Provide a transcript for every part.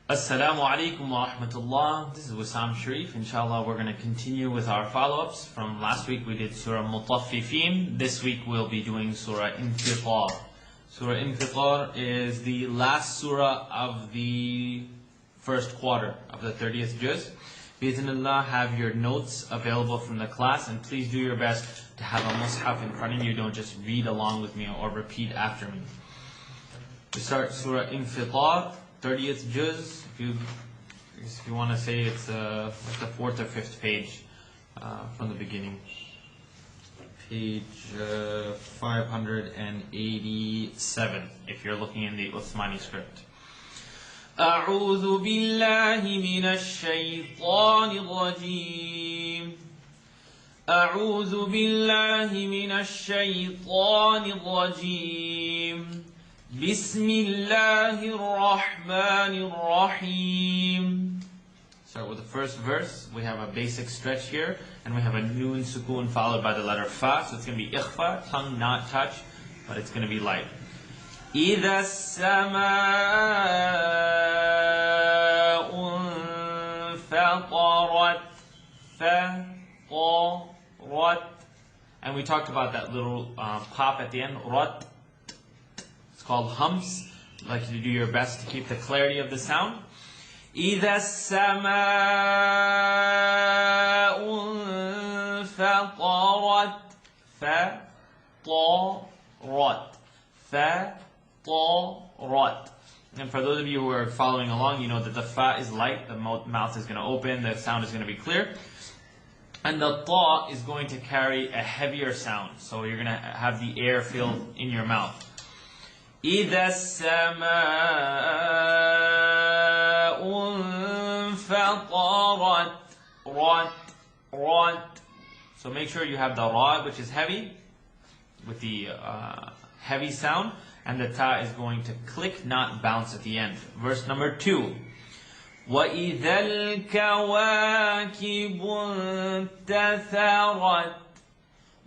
Assalamu alaikum wa rahmatullah. This is Wissam Sharif. Inshallah, we're going to continue with our follow-ups. From last week we did Surah Mutaffifin. This week we'll be doing Surah Infitar. Surah Infitar is the last surah of the first quarter of the 30th juz. Bismillah, have your notes available from the class, and please do your best to have a mushaf in front of you. Don't just read along with me or repeat after me. We start Surah Infitar, 30th juz. If you want to say it's the fourth or fifth page from the beginning. Page 587, if you're looking in the Uthmani script. أعوذ بالله من الشيطان الرجيم. أعوذ بالله من الشيطان الرجيم. بسم الله الرحمن الرحيم. Start with the first verse. We have a basic stretch here, and we have a noon sukoon followed by the letter fa. So it's going to be ikhfa, tongue not touch, but it's going to be light. إذا السماء انفطرت فطرت. And we talked about that little pop at the end, rat. Called humps. I'd like you to do your best to keep the clarity of the sound. إذا السماء انفطرت فطرت. And for those of you who are following along, you know that the fa is light, the mouth is going to open, the sound is going to be clear. And the ta is going to carry a heavier sound. So you're going to have the air filled in your mouth. إذا السماء انفطرت رت. So make sure you have the ra, which is heavy, with the heavy sound, and the ta is going to click, not bounce at the end. Verse number 2. وإذا الكواكب انتثرت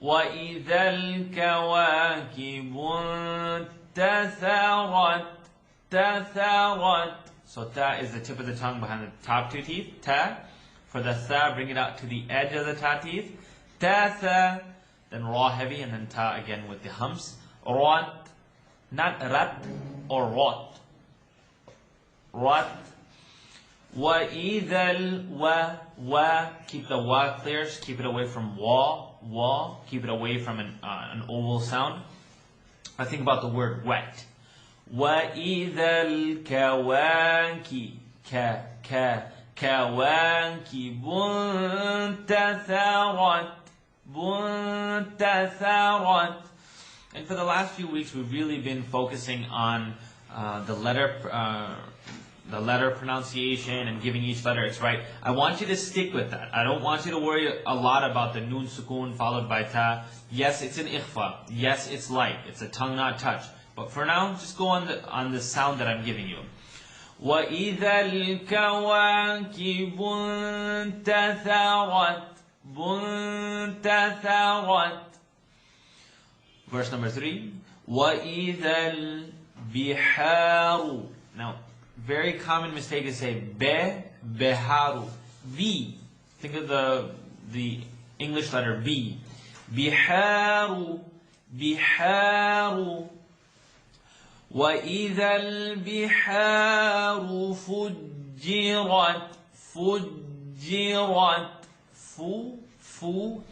وإذا الكواكب تثرت. So ta is the tip of the tongue behind the top two teeth. Ta. For the tha, bring it out to the edge of the ta teeth. Tatha. Then ra heavy, and then ta again with the humps. Rat. Not rat or rot. Rat. وَإِذَا wa. Keep the wa clear. Keep it away from wa. Keep it away from an oval sound. I think about the word wet. وَإِذَا الْكَوَاكِبُ كَوَاكِبُ انتثرت. And for the last few weeks, we've really been focusing on the letter pronunciation and giving each letter its right. I want you to stick with that. I don't want you to worry a lot about the noon sukoon followed by ta. Yes, it's an ikhfa. Yes, it's light. It's a tongue not touch. But for now, just go on the sound that I'm giving you. وَإِذَا الْكَوَاكِبُ انتثرت. Verse number 3. وَإِذَا الْبِحَارُ. Now, very common mistake is say beharu. V. Think of the English letter B. Biharu. وَإِذَا الْبِحَارُ فُجِّرَتْ. Fu.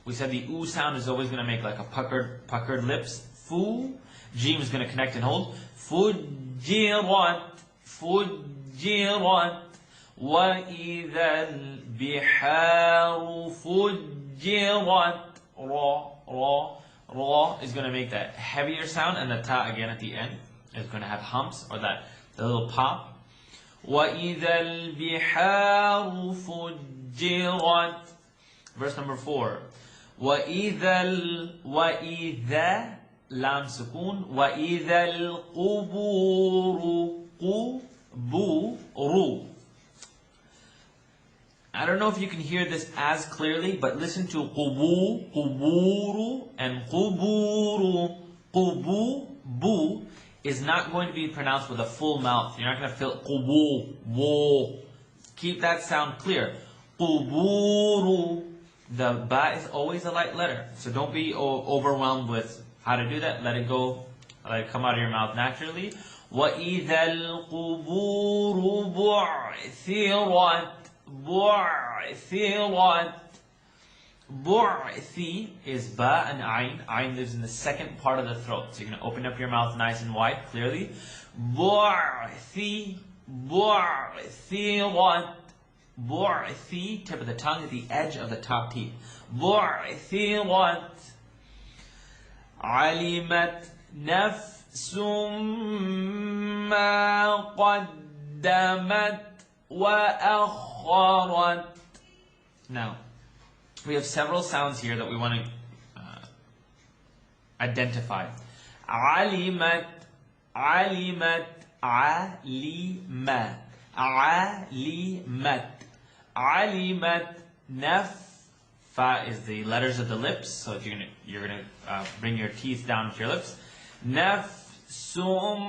We said the oo sound is always going to make like a puckered lips. Fu. Jim is going to connect and hold. فُجِّرَتْ. وَإِذَا الْبِحَارُ فُجِّرَتْ. Ra is going to make that heavier sound, and the ta again at the end is going to have humps, or the little pop. وَإِذَا الْبِحَارُ فُجِّرَتْ. Verse number 4. وَإِذَا lam sukoon. وَإِذَا الْقُبُورُ قُبُورُ. I don't know if you can hear this as clearly, but listen to quburu and quburu. Qubu, bu. is not going to be pronounced with a full mouth. You're not going to feel qubur, wo. Keep that sound clear. Quburu. The ba is always a light letter. So don't be overwhelmed with how to do that. Let it go. Let it come out of your mouth naturally. وَإِذَا الْقُبُورُ بُعْثِرَتْ بُعْثِرَتْ. Bu'thi is ba and ayn. Ayn lives in the second part of the throat. So you're going to open up your mouth nice and wide, clearly. Bu'thi, bu'thirat. Bu'thi, tip of the tongue at the edge of the top teeth. Bu'thirat. Alimat nafsum ma qaddamat wa akharat. Now, we have several sounds here that we want to identify. Alimat, alimat, alima, alimat, alimat, naf. Fa is the letters of the lips, so you're gonna bring your teeth down to your lips. Nafsum.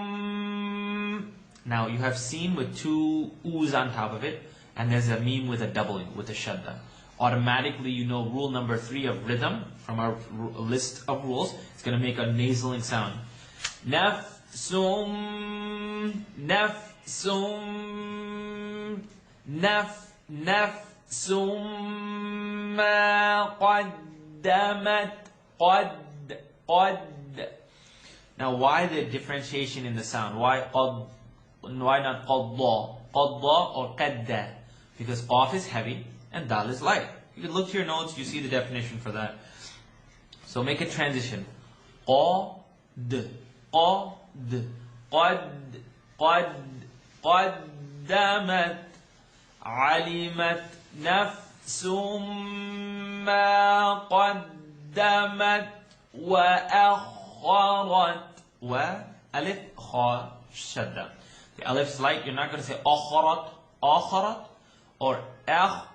Now you have seen with two oos on top of it, and there's a meme with a doubling, with a shadda. Automatically, you know rule number 3 of rhythm from our list of rules. It's going to make a nasaling sound. Nafsum, nafsum, nafsum ma qaddamat, qad. Now, why the differentiation in the sound? Why qad? Why not qadda? Qadda or qadda? Because qaf is heavy and dal is light. You can look to your notes, you see the definition for that. So make a transition. Qad, qad, qad, qad, qaddamat, alimat nafsum ma qaddamat wa akharat. Wa alif kha shadda. The alif is light, you're not going to say akharat, akharat, or akharat,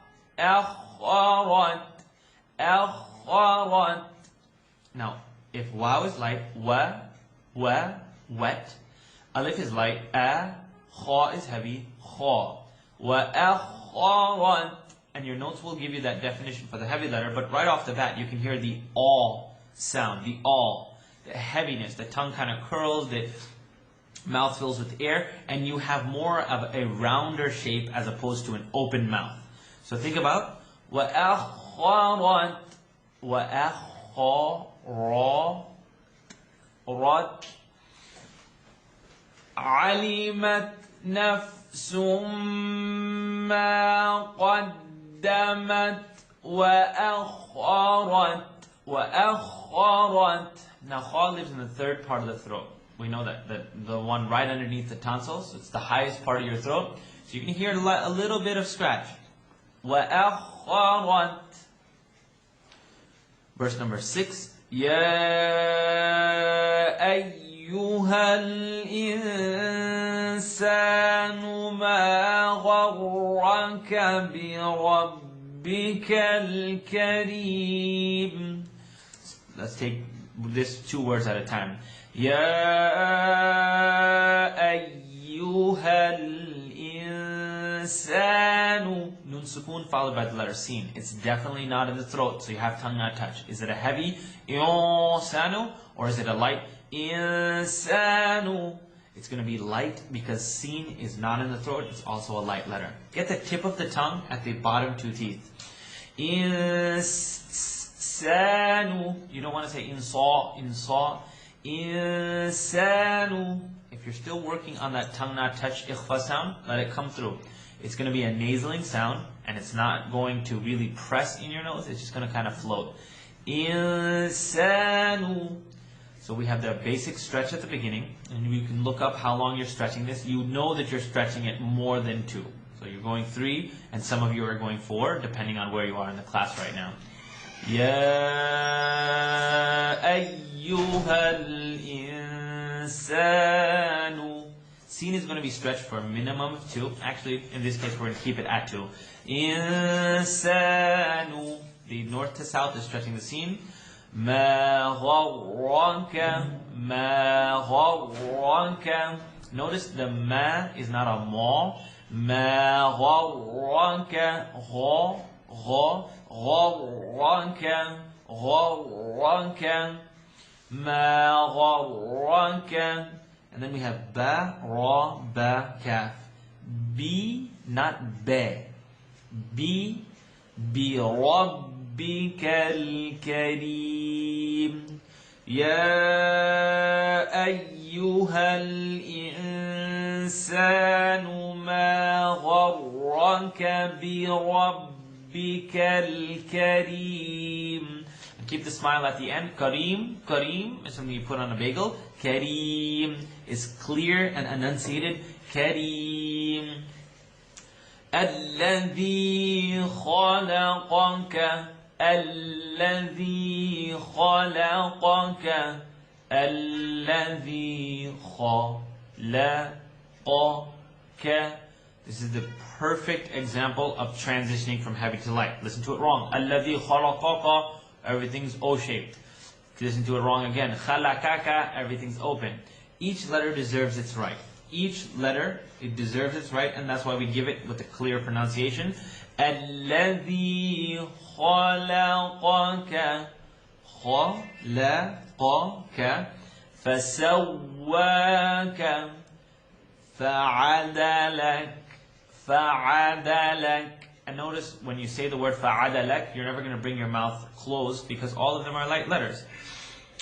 akharat. Now, if waw is light, wa, wet. Alif is light, kha is heavy, kha. Wa akharat. And your notes will give you that definition for the heavy letter, but right off the bat, you can hear the aw sound, the heaviness. The tongue kind of curls, the mouth fills with air, and you have more of a rounder shape as opposed to an open mouth. So think about وَأَخَّرَتْ وَأَخَّرَتْ عَلِمَتْ نَفْسٌ مَا قَدَّمَتْ وَأَخَّرَتْ. Now kha lives in the third part of the throat. We know that the one right underneath the tonsils, it's the highest part of your throat. So you can hear a little bit of scratch. وَأَخَّرَتْ. Verse number 6. يَا أَيُّهَا الْإِنسَانُ مَا غَرَّكَ بِرَبِّكَ الْكَرِيمِ. Let's take this 2 words at a time. يَا أَيُّهَا الْإِنسَانُ. Nun sukoon followed by the letter sin. It's definitely not in the throat, so you have tongue not touch. Is it a heavy insanu or is it a light insanu? It's going to be light because sin is not in the throat. It's also a light letter. Get the tip of the tongue at the bottom 2 teeth. Insanu. You don't want to say insa. Insanu. If you're still working on that tongue not touch ikhfa sound, let it come through. It's going to be a nasaling sound, and it's not going to really press in your nose. It's just going to kind of float. Insanu. So we have the basic stretch at the beginning, and you can look up how long you're stretching this. You know that you're stretching it more than 2. So you're going 3, and some of you are going 4, depending on where you are in the class right now. يَا أَيُّهَا الْإِنسَانُ. Sin is going to be stretched for a minimum of 2. Actually, in this case, we're going to keep it at 2. Insanu. The north to south is stretching the sin. مَا غَرَّكَ ما غرك. Notice the ma is not a ma. ما غرك غ غرك غرك ما غرك. And then we have ba, ra, ba, kaf. B, not be. B, بربك الكريم. يا أيها الإنسان ما غرك بربك الكريم. And keep the smile at the end. Kareem, Kareem is something you put on a bagel. Kareem is clear and enunciated. Kareem. الذي خلقك الذي خلقك الذي خلقك. This is the perfect example of transitioning from heavy to light. Listen to it wrong. الذي خلقك, everything's O-shaped. Listen to it wrong again. خلقك, everything's open. Each letter deserves its right. Each letter, it deserves its right, and that's why we give it with a clear pronunciation. الذي خلقك خلقك فسواك فعدلك فعدلك. And notice when you say the word فعدلك, you're never going to bring your mouth closed because all of them are light letters.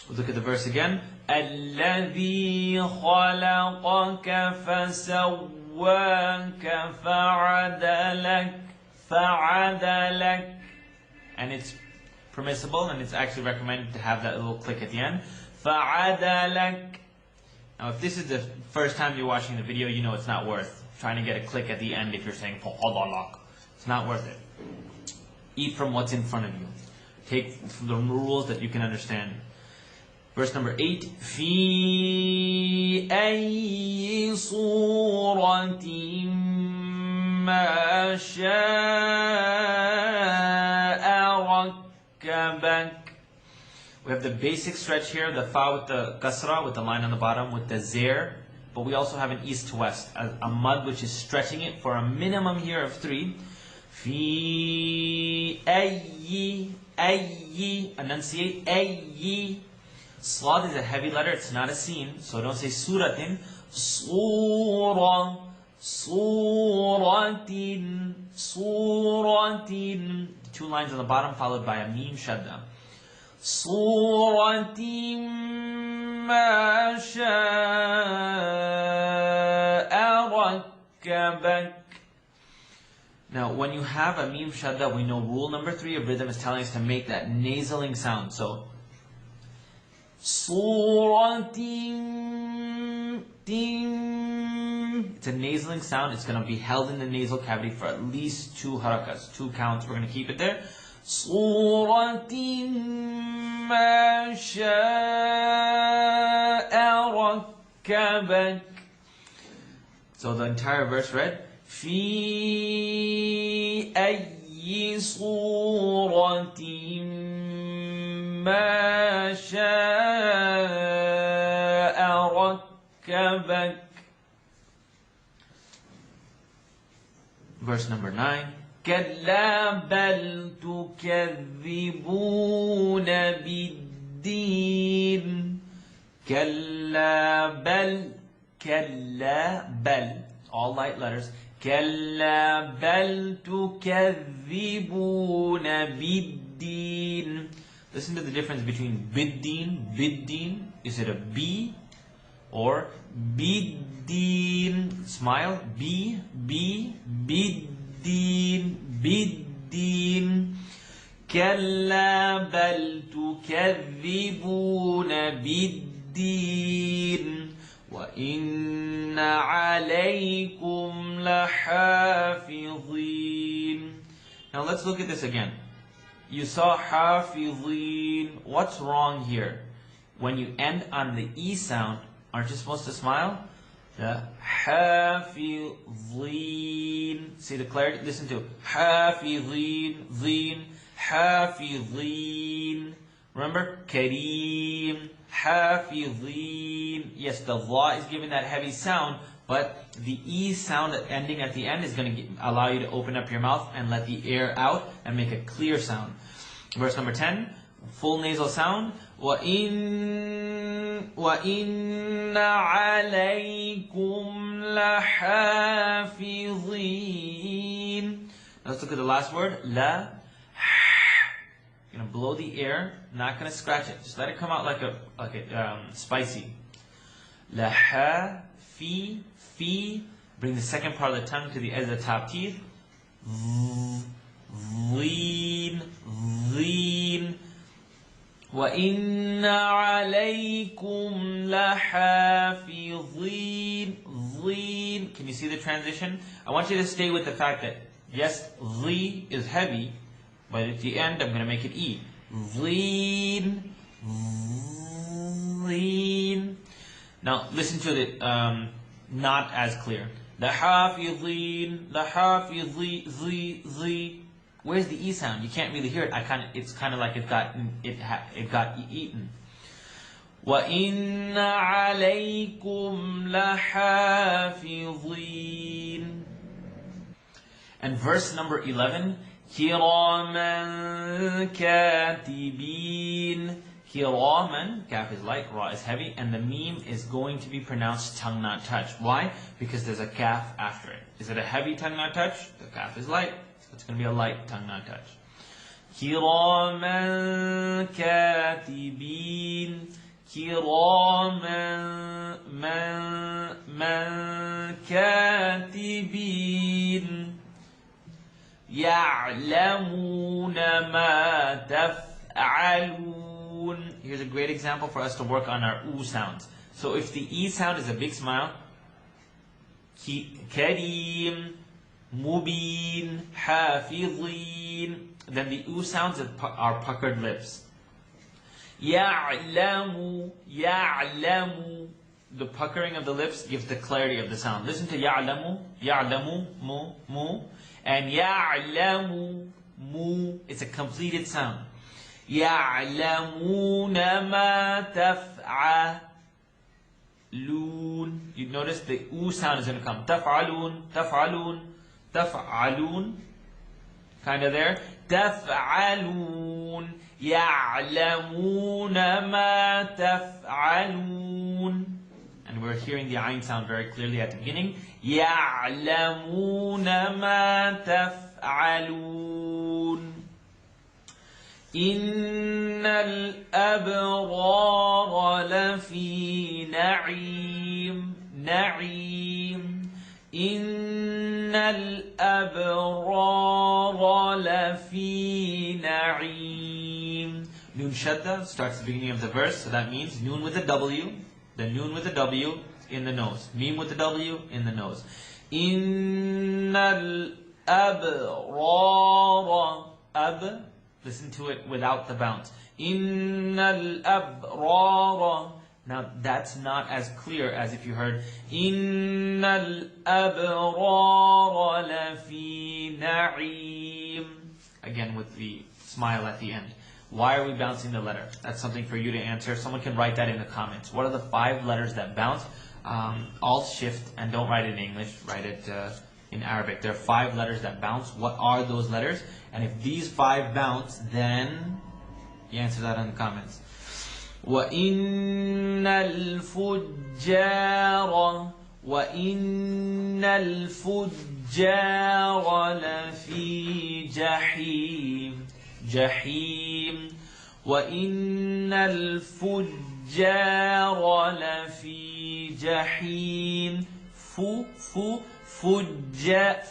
We'll look at the verse again. الذي خلقك فسواك فعدلك فعدلك. And it's permissible and it's actually recommended to have that little click at the end. فعدلك. Now if this is the first time you're watching the video, you know it's not worth trying to get a click at the end if you're saying فعدلك. It's not worth it. Eat from what's in front of you. Take the rules that you can understand. Verse number 8. في أي صورة ما شاء ركبك. We have the basic stretch here, the fa with the kasra, with the line on the bottom, with the zair. But we also have an east to west, a mud which is stretching it for a minimum here of 3. في أي enunciate أي. Slad is a heavy letter, it's not a sin, so don't say suratin. Sura, suratin, suratin. The 2 lines on the bottom followed by a mim shadda. Suratin ma sha'a rakkabak. Now, when you have a mim shadda, we know rule number 3 of rhythm is telling us to make that nasaling sound. So, Suratin, ting. It's a nasaling sound. It's going to be held in the nasal cavity for at least 2 harakas, 2 counts. We're going to keep it there. Suratin ma sha'a rakkabak. So the entire verse read, في أي صورة ما شاء ركبك. Verse number 9. كلا بل تكذبون بالدين. كلا بل. كلا بل. All light letters. كلا بل تكذبون بالدين. Listen to the difference between biddeen, biddeen. Is it a B or biddeen? Smile. B, biddeen, biddeen. كلا بل تكذبون بالدين. وإن عليكم لحافظين. Now let's look at this again. You saw حافظين. What's wrong here? When you end on the E sound, aren't you supposed to smile? The حافظين. See the clarity? Listen to حافظين, ذين, حافظين. Remember, kareem, hafidhin. Yes, the dha is giving that heavy sound, but the E sound ending at the end is going to allow you to open up your mouth and let the air out and make a clear sound. Verse number 10, full nasal sound. وَإِنَّ عَلَيْكُمْ لَحَافِظِينَ. Let's look at the last word. La. You're going to blow the air, not going to scratch it. Just let it come out like a spicy. La ha, fi, fi. Bring the second part of the tongue to the edge of the top teeth. Zeen, zeen. وَإِنَّ عَلَيْكُمْ لَحَافِظِينَ. Zeen. Can you see the transition? I want you to stay with the fact that, yes, zi is heavy, but at the end I'm going to make it E. Zeen, zeen. Now listen to it, not as clear. لَحَافِظِينَ, لَحَافِظِي, zi, zi. Where's the E sound? You can't really hear it. It's kind of like it got eaten. وَإِنَّ عَلَيْكُمْ لَحَافِظِينَ. And verse number 11, كِرَامًا كَاتِبِينَ. Kiraman, kaf is light, ra is heavy, and the meme is going to be pronounced tongue not touch. Why? Because there's a kaf after it. Is it a heavy tongue not touch? The kaf is light. It's going to be a light tongue not touch. Kiraman katibin. Kiraman katibin. Ya'lamuna ma taf'alun. Here's a great example for us to work on our oo sounds. So if the E sound is a big smile, Kareem, Mubin, Hafidhin, then the oo sounds are puckered lips. Ya'lamu, Ya'lamu. The puckering of the lips gives the clarity of the sound. Listen to Ya'lamu, Ya'lamu, Mu, Mu, and Ya'lamu, Mu. It's a completed sound. يَعْلَمُونَ مَا تَفْعَلُونَ. You notice the oo sound is going to come. تَفْعَلُونَ, تَفْعَلُونَ, تَفْعَلُونَ. Kind of there. تَفْعَلُونَ. يَعْلَمُونَ مَا تَفْعَلُونَ. And we're hearing the ayn sound very clearly at the beginning. يَعْلَمُونَ مَا تَفْعَلُونَ. إِنَّ الْأَبْرَارَ لَفِي نَعِيمٍ نَعِيمٍ. إِنَّ الْأَبْرَارَ لَفِي نَعِيمٍ. Noon shadda starts at the beginning of the verse, so that means noon with a W, the noon with a W in the nose, meme with a W in the nose. إِنَّ الْأَبْرَارَ. Ab. Listen to it without the bounce. Innal abrara. Now that's not as clear as if you heard Innal abrara lafi na'im. Again with the smile at the end. Why are we bouncing the letter? That's something for you to answer. Someone can write that in the comments. What are the 5 letters that bounce? Alt shift, and don't write it in English. Write it in Arabic. There are 5 letters that bounce. What are those letters? And if these 5 bounce, then you answer that in the comments. وَإِنَّ الْفُجَّارَ وَإِنَّ الْفُجَّارَ لَفِي جَحِيمٍ جَحِيمٍ وَإِنَّ الْفُجَّارَ لَفِي جَحِيمٍ Fujjara.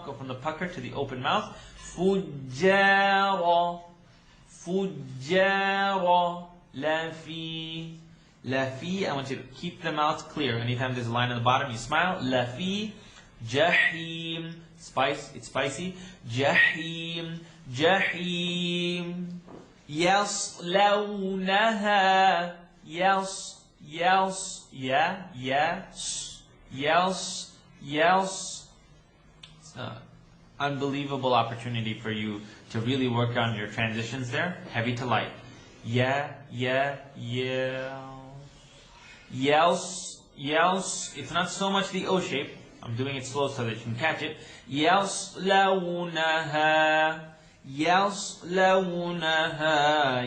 Go from the pucker to the open mouth. Fujjara. Fujjara. Lafi. Lafi. I want you to keep the mouth clear. Anytime there's a line on the bottom, you smile. Lafi. Jahim. Spice. It's spicy. Jahim. Jahim. Yaslawnaha. Yes. Yes. Yes. unbelievable opportunity for you to really work on your transitions there. Heavy to light. Yeah. Yels. It's not so much the O shape. I'm doing it slow so that you can catch it. يَصْلَوْنَهَا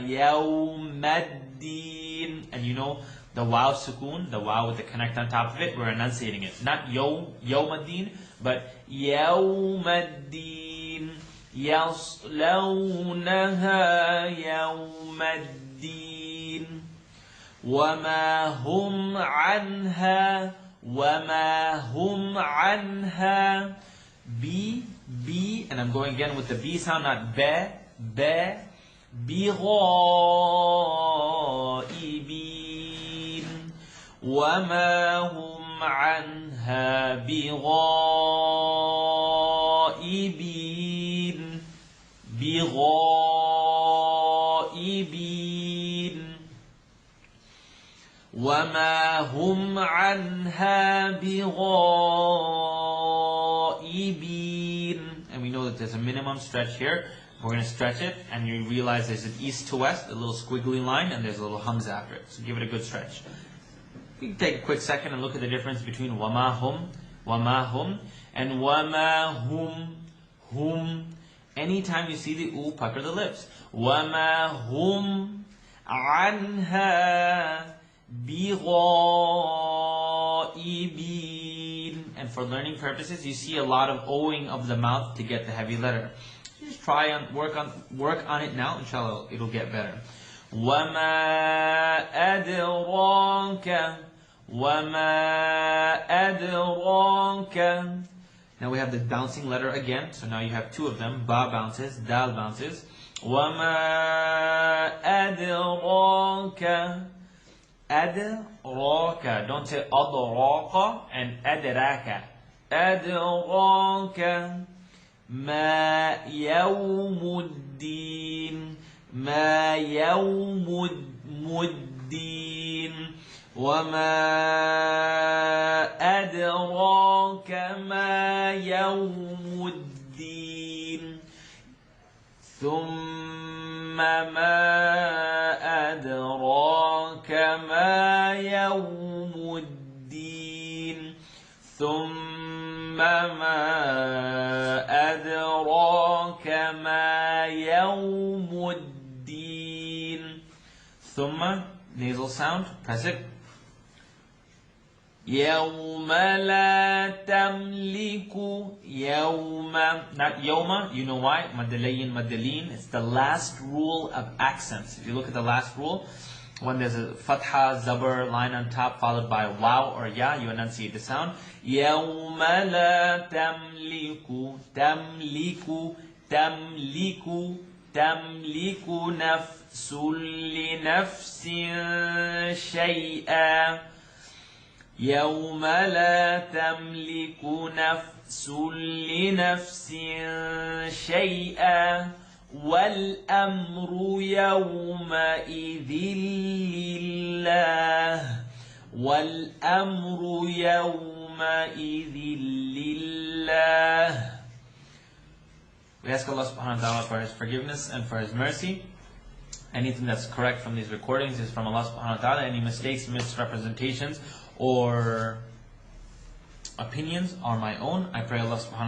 يَوْمَ الدِّينِ. And you know the waw sukoon, the waw with the connect on top of it, we're enunciating it. Not yawm ad-din, but yawm ad-din. يَصْلَوْنَهَا يَوْمَ الدِّينِ وَمَا هُمْ عَنْهَا B, and I'm going again with the B sound, not be, بِغَائِبِينَ وَمَا هُمْ عَنْهَا بِغَائِبِينَ وَمَا هُمْ عَنْهَا بِغَائِبِينَ. And we know that there's a minimum stretch here. We're going to stretch it, and you realize there's an east to west, a little squiggly line, and there's a little hamza after it. So give it a good stretch. You can take a quick second and look at the difference between وَمَا هُمْ, and وَمَا hum. Anytime you see the oo, pucker the lips. وَمَا هُمْ عَنْهَا بِغَائِبِينَ. And for learning purposes, you see a lot of owing of the mouth to get the heavy letter. Just try and work on it now. Inshallah, it'll get better. وَمَا أَدْرَاكَ. Now we have the bouncing letter again. So now you have two of them. Ba bounces, dal bounces. وَمَا أَدْرَاكَ. أدراك. Don't say أدراك and أدراك. أدراك ما يوم الدين. وما أدراك ما يوم الدين. ثم ما أدراك ما يوم الدين. ثم ما أدراك ما يوم الدين. ثم, nasal sound, press it. يوم لا تملك. يوم, not yoma. You know why? Madalayin. It's the last rule of accents. If you look at the last rule, when there's a fatha, zabar line on top followed by waw or ya, you enunciate the sound. يوم لا تملك. تملك نفس لنفس شيئا. يوم لا تملك نفس لنفس شيئا والأمر يومئذ لله. والأمر يومئذ لله. We ask Allah subhanahu wa ta'ala for His forgiveness and for His mercy. Anything that's correct from these recordings is from Allah subhanahu wa ta'ala. Any mistakes, misrepresentations, or opinions are my own. I pray Allah subhanahu wa ta'ala